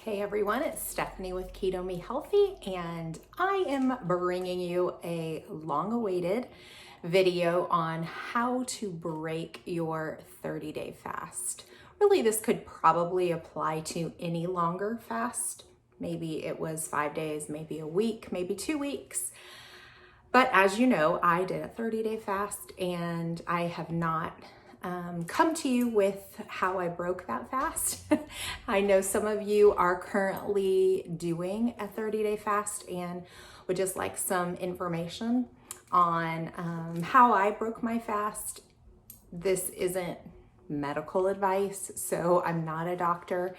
Hey everyone, it's Stephanie with Keto Me Healthy, and I am bringing you a long-awaited video on how to break your 30-day fast. Really, this could probably apply to any longer fast. Maybe it was 5 days, maybe a week, maybe 2 weeks. But as you know, I did a 30-day fast, and I have not come to you with how I broke that fast. I know some of you are currently doing a 30-day fast and would just like some information on how I broke my fast. This isn't medical advice, so I'm not a doctor.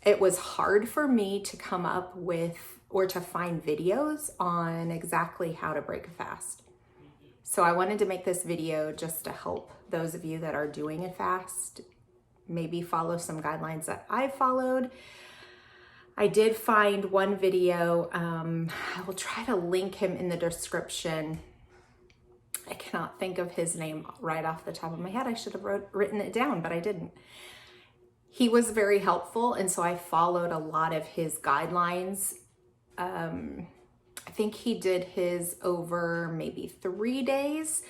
It was hard for me to come up with or to find videos on exactly how to break a fast. So I wanted to make this video just to help those of you that are doing a fast, maybe follow some guidelines that I followed. I did find one video. I will try to link him in the description. I cannot think of his name right off the top of my head. I should have written it down, but I didn't. He was very helpful, and so I followed a lot of his guidelines. I think he did his over maybe 3 days.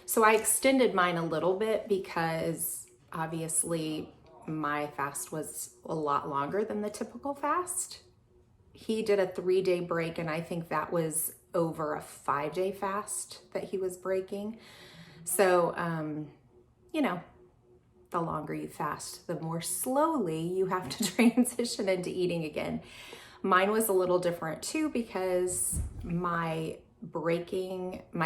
So I extended mine a little bit because obviously my fast was a lot longer than the typical fast. He did a 3-day break, and I think that was over a 5-day fast that he was breaking. So, you know, the longer you fast, the more slowly you have to transition into eating again. Mine was a little different too because my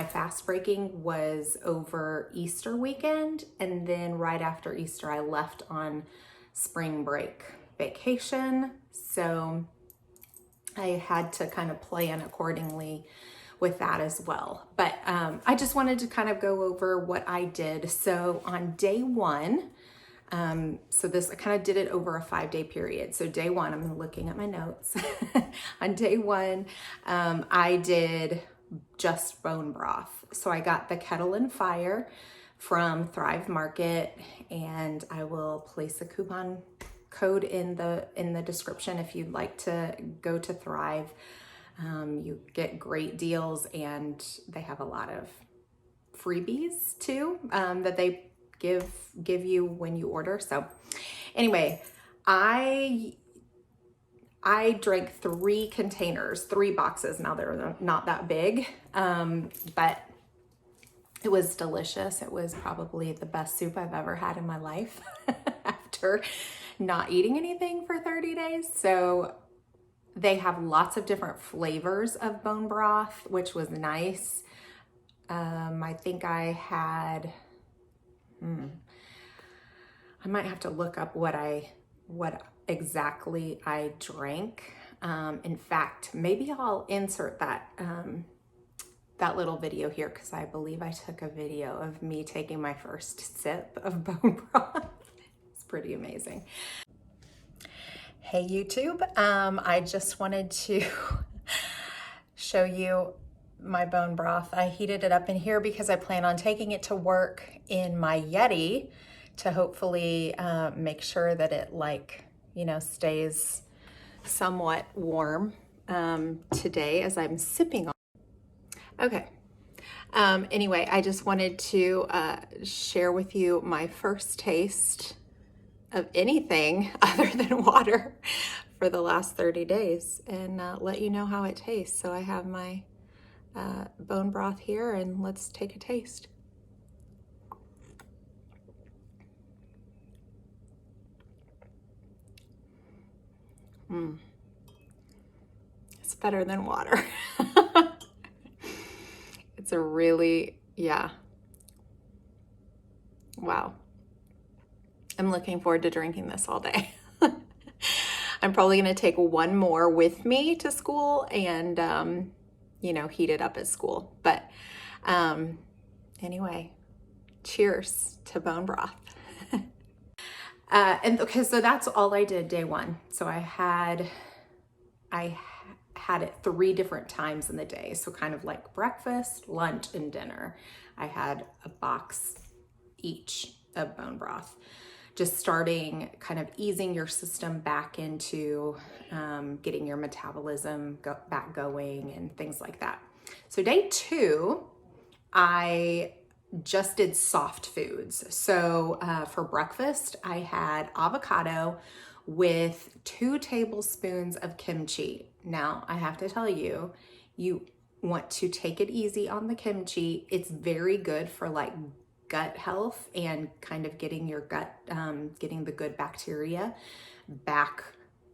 fast breaking was over Easter weekend, and then right after Easter I left on spring break vacation. So I had to kind of plan accordingly with that as well. But I just wanted to kind of go over what I did. So on day one, I kind of did it over a 5-day period. So day one, I'm looking at my notes. On day one, I did just bone broth. So I got the kettle and fire from Thrive Market, and I will place a coupon code in the description if you'd like to go to Thrive. You get great deals, and they have a lot of freebies too that they give you when you order. So anyway, I drank 3 containers, 3 boxes. Now they're not that big, but it was delicious. It was probably the best soup I've ever had in my life after not eating anything for 30 days. So they have lots of different flavors of bone broth, which was nice. I think I had, I might have to look up what exactly I drank. In fact, maybe I'll insert that little video here, because I believe I took a video of me taking my first sip of bone broth. It's pretty amazing. Hey YouTube, I just wanted to show you my bone broth. I heated it up in here because I plan on taking it to work in my Yeti to hopefully make sure that it stays somewhat warm today as I'm sipping on. Okay. Anyway, I just wanted to share with you my first taste of anything other than water for the last 30 days and let you know how it tastes. So I have my bone broth here, and let's take a taste. It's better than water. It's a really, wow. I'm looking forward to drinking this all day. I'm probably going to take one more with me to school and, heat it up at school. But anyway, cheers to bone broth. And okay, so that's all I did day one. So I had it 3 different times in the day. So kind of like breakfast, lunch, and dinner. I had a box each of bone broth. just starting kind of easing your system back into getting your metabolism back going and things like that. So day 2, I just did soft foods. So for breakfast, I had avocado with 2 tablespoons of kimchi. Now, I have to tell you, you want to take it easy on the kimchi. It's very good for like gut health and kind of getting your gut, getting the good bacteria back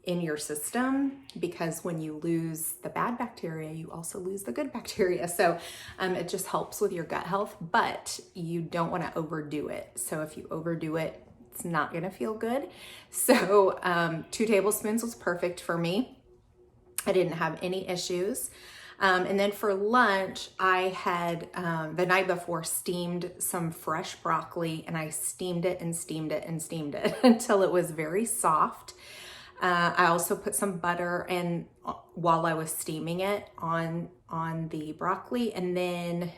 in your system, because when you lose the bad bacteria, you also lose the good bacteria. So it just helps with your gut health, but you don't want to overdo it. So if you overdo it, it's not going to feel good. So 2 tablespoons was perfect for me. I didn't have any issues. And then for lunch, I had the night before steamed some fresh broccoli, and I steamed it and steamed it and steamed it until it was very soft. I also put some butter and while I was steaming it on the broccoli, and then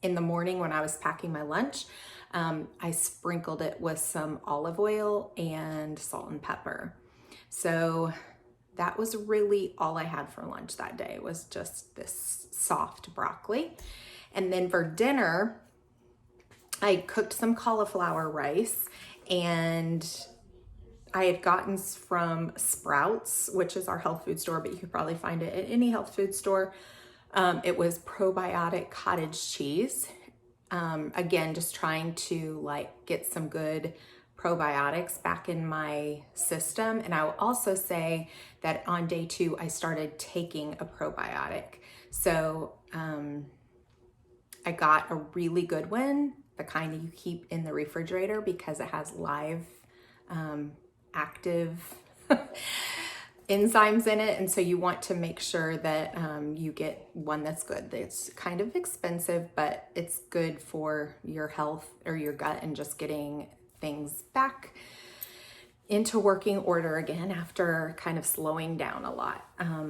in the morning when I was packing my lunch, I sprinkled it with some olive oil and salt and pepper. So that was really all I had for lunch that day, was just this soft broccoli. And then for dinner, I cooked some cauliflower rice, and I had gotten from Sprouts, which is our health food store, but you could probably find it at any health food store. It was probiotic cottage cheese. Again, just trying to like get some good probiotics back in my system. And I will also say that on day 2, I started taking a probiotic. So I got a really good one, the kind that you keep in the refrigerator, because it has live active enzymes in it. And so you want to make sure that you get one that's good. It's kind of expensive, but it's good for your health or your gut and just getting things back into working order again after kind of slowing down a lot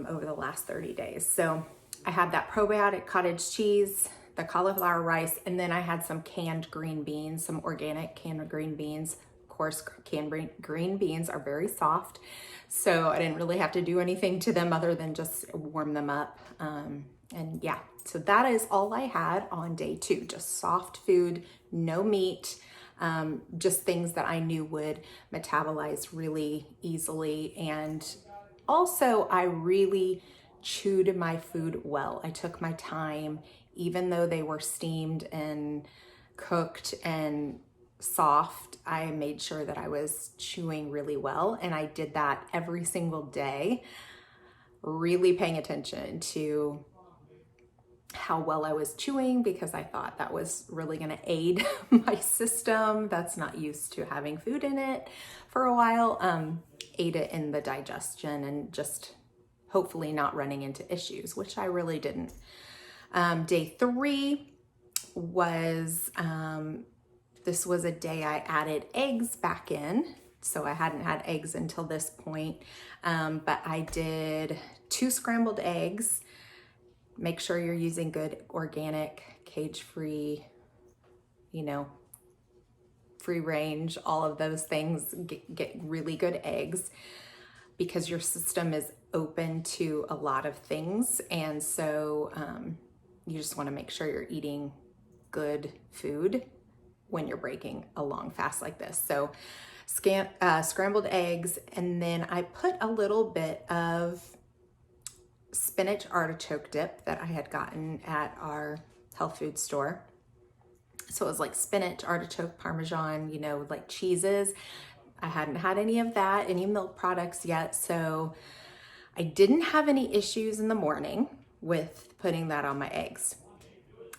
over the last 30 days. So I had that probiotic cottage cheese, the cauliflower rice, and then I had some canned green beans, some organic canned green beans. Of course, canned green beans are very soft, so I didn't really have to do anything to them other than just warm them up. And yeah, so that is all I had on day 2, just soft food, no meat, just things that I knew would metabolize really easily. And also I really chewed my food well. I took my time, even though they were steamed and cooked and soft, I made sure that I was chewing really well. And I did that every single day, really paying attention to how well I was chewing, because I thought that was really going to aid my system that's not used to having food in it for a while, aid it in the digestion and just hopefully not running into issues, which I really didn't. Day 3 was, this was a day I added eggs back in. So I hadn't had eggs until this point, but I did 2 scrambled eggs. Make sure you're using good organic, cage-free, free range, all of those things. Get really good eggs, because your system is open to a lot of things. And so you just want to make sure you're eating good food when you're breaking a long fast like this. So scrambled eggs, and then I put a little bit of spinach artichoke dip that I had gotten at our health food store. So it was like spinach, artichoke, Parmesan, like cheeses. I hadn't had any of that, any milk products yet. So I didn't have any issues in the morning with putting that on my eggs.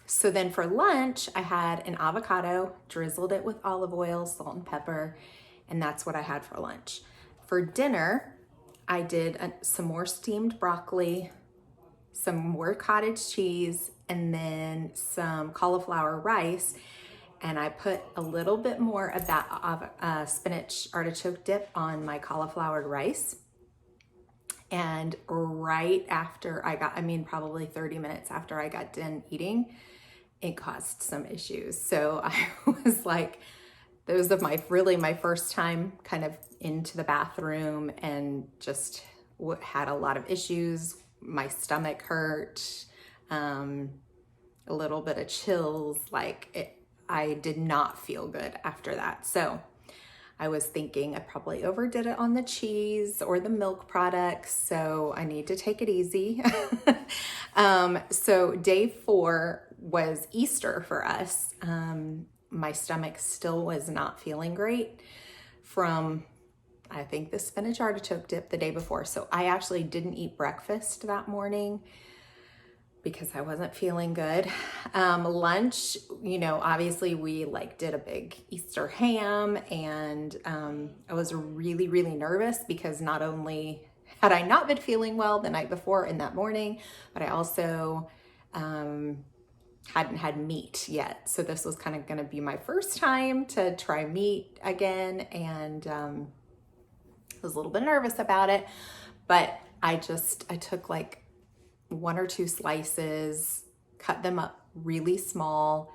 So then for lunch, I had an avocado, drizzled it with olive oil, salt and pepper, and that's what I had for lunch. For dinner, I did some more steamed broccoli, some more cottage cheese, and then some cauliflower rice. And I put a little bit more of that spinach artichoke dip on my cauliflower rice. And right after probably 30 minutes after I got done eating, it caused some issues. So I was like, those are my first time kind of into the bathroom, and just had a lot of issues. My stomach hurt, a little bit of chills, I did not feel good after that. So I was thinking I probably overdid it on the cheese or the milk products, so I need to take it easy. So day 4 was Easter for us. My stomach still was not feeling great from, I think, the spinach artichoke dip the day before. So I actually didn't eat breakfast that morning because I wasn't feeling good. Lunch, obviously we did a big Easter ham, and I was really, really nervous because not only had I not been feeling well the night before and that morning, but I also hadn't had meat yet. So this was kind of going to be my first time to try meat again, and I was a little bit nervous about it, but I took 1 or 2 slices, cut them up really small,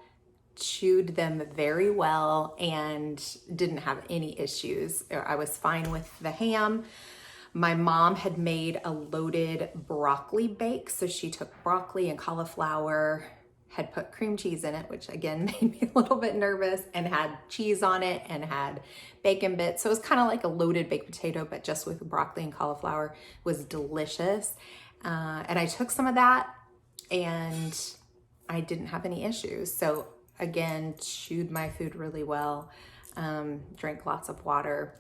chewed them very well, and didn't have any issues. I was fine with the ham. My mom had made a loaded broccoli bake. So she took broccoli and cauliflower, had put cream cheese in it, which again made me a little bit nervous, and had cheese on it and had bacon bits. So it was kind of like a loaded baked potato, but just with broccoli and cauliflower. It was delicious. And I took some of that, and I didn't have any issues. So again, chewed my food really well, drank lots of water,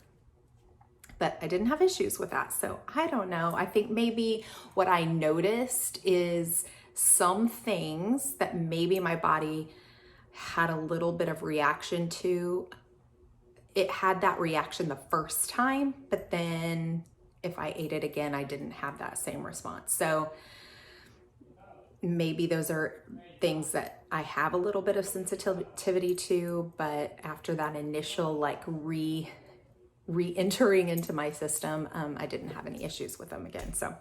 but I didn't have issues with that. So I don't know. I think maybe what I noticed is some things that maybe my body had a little bit of reaction to. It had that reaction the first time, but then if I ate it again, I didn't have that same response. So maybe those are things that I have a little bit of sensitivity to, but after that initial re-entering into my system, I didn't have any issues with them again. So,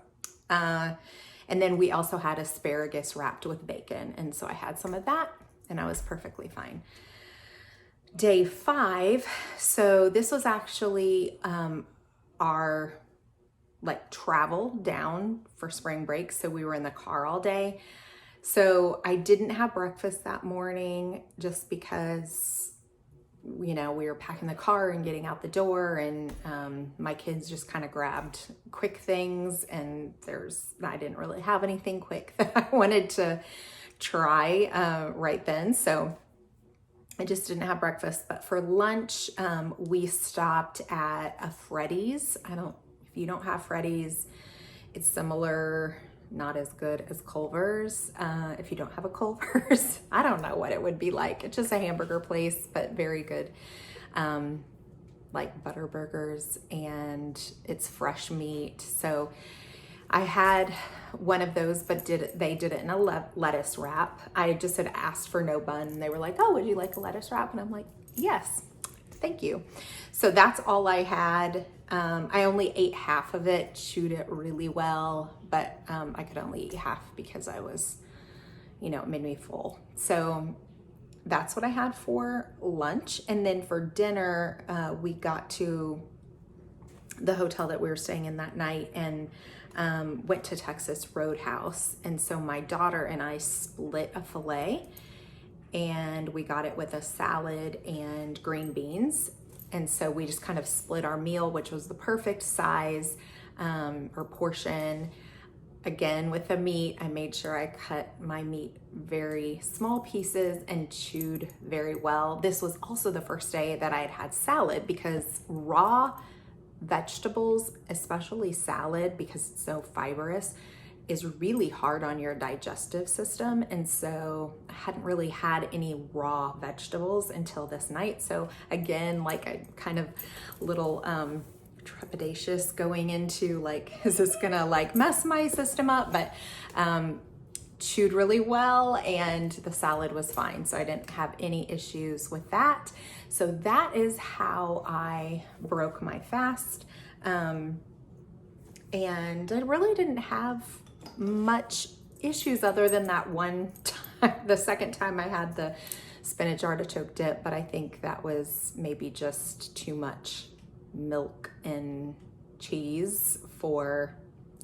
and then we also had asparagus wrapped with bacon. And so I had some of that, and I was perfectly fine. Day 5. So this was actually, our travel down for spring break. So we were in the car all day. So I didn't have breakfast that morning just because, we were packing the car and getting out the door, and my kids just kind of grabbed quick things, and I didn't really have anything quick that I wanted to try right then. So I just didn't have breakfast. But for lunch, we stopped at a Freddy's. If you don't have Freddy's, it's similar, not as good as Culver's. If you don't have a Culver's, I don't know what it would be like. It's just a hamburger place, but very good. Butter burgers, and it's fresh meat. So I had one of those, but they did it in a lettuce wrap. I just had asked for no bun, and they were like, "Oh, would you like a lettuce wrap?" And I'm like, "Yes, thank you." So that's all I had. I only ate half of it, chewed it really well, but I could only eat half because I was, it made me full. So that's what I had for lunch. And then for dinner, we got to the hotel that we were staying in that night, and went to Texas Roadhouse. And so my daughter and I split a filet, and we got it with a salad and green beans. And so we just kind of split our meal, which was the perfect size or portion. Again, with the meat, I made sure I cut my meat very small pieces and chewed very well. This was also the first day that I had had salad, because raw vegetables, especially salad, because it's so fibrous, is really hard on your digestive system. And so I hadn't really had any raw vegetables until this night. So again, a kind of little trepidatious going into is this gonna mess my system up? But chewed really well, and the salad was fine. So I didn't have any issues with that. So that is how I broke my fast. And I really didn't have much issues other than that one time, the second time I had the spinach artichoke dip, but I think that was maybe just too much milk and cheese for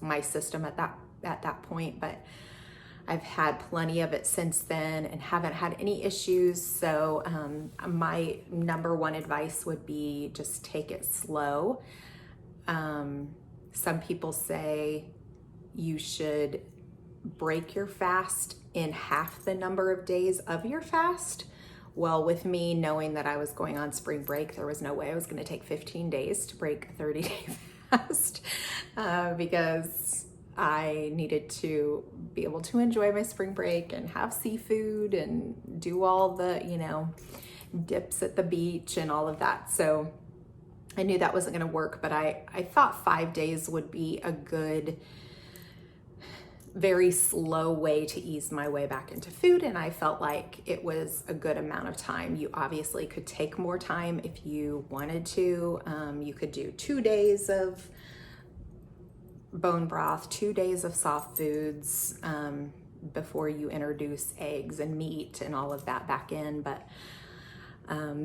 my system at that point. But I've had plenty of it since then and haven't had any issues. So my number one advice would be just take it slow. Some people say you should break your fast in half the number of days of your fast. Well, with me knowing that I was going on spring break, there was no way I was going to take 15 days to break a 30-day fast because I needed to be able to enjoy my spring break and have seafood and do all the, dips at the beach and all of that. So I knew that wasn't going to work, but I thought 5 days would be a good, very slow way to ease my way back into food. And I felt like it was a good amount of time. You obviously could take more time if you wanted to. You could do 2 days of bone broth, 2 days of soft foods before you introduce eggs and meat and all of that back in. But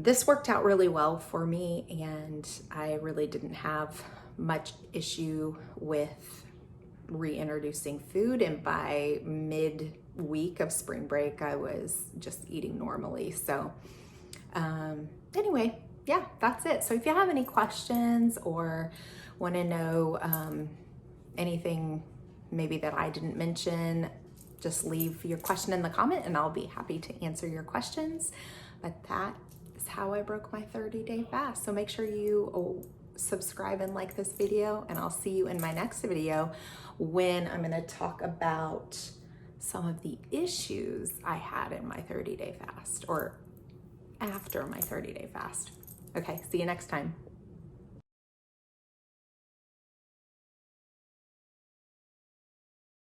this worked out really well for me, and I really didn't have much issue with reintroducing food. And by mid-week of spring break, I was just eating normally. So anyway, yeah, that's it. So if you have any questions or want to know anything maybe that I didn't mention, just leave your question in the comment and I'll be happy to answer your questions. But that is how I broke my 30-day fast. So make sure you subscribe and like this video, and I'll see you in my next video when I'm going to talk about some of the issues I had in my 30-day fast or after my 30-day fast. Okay, see you next time.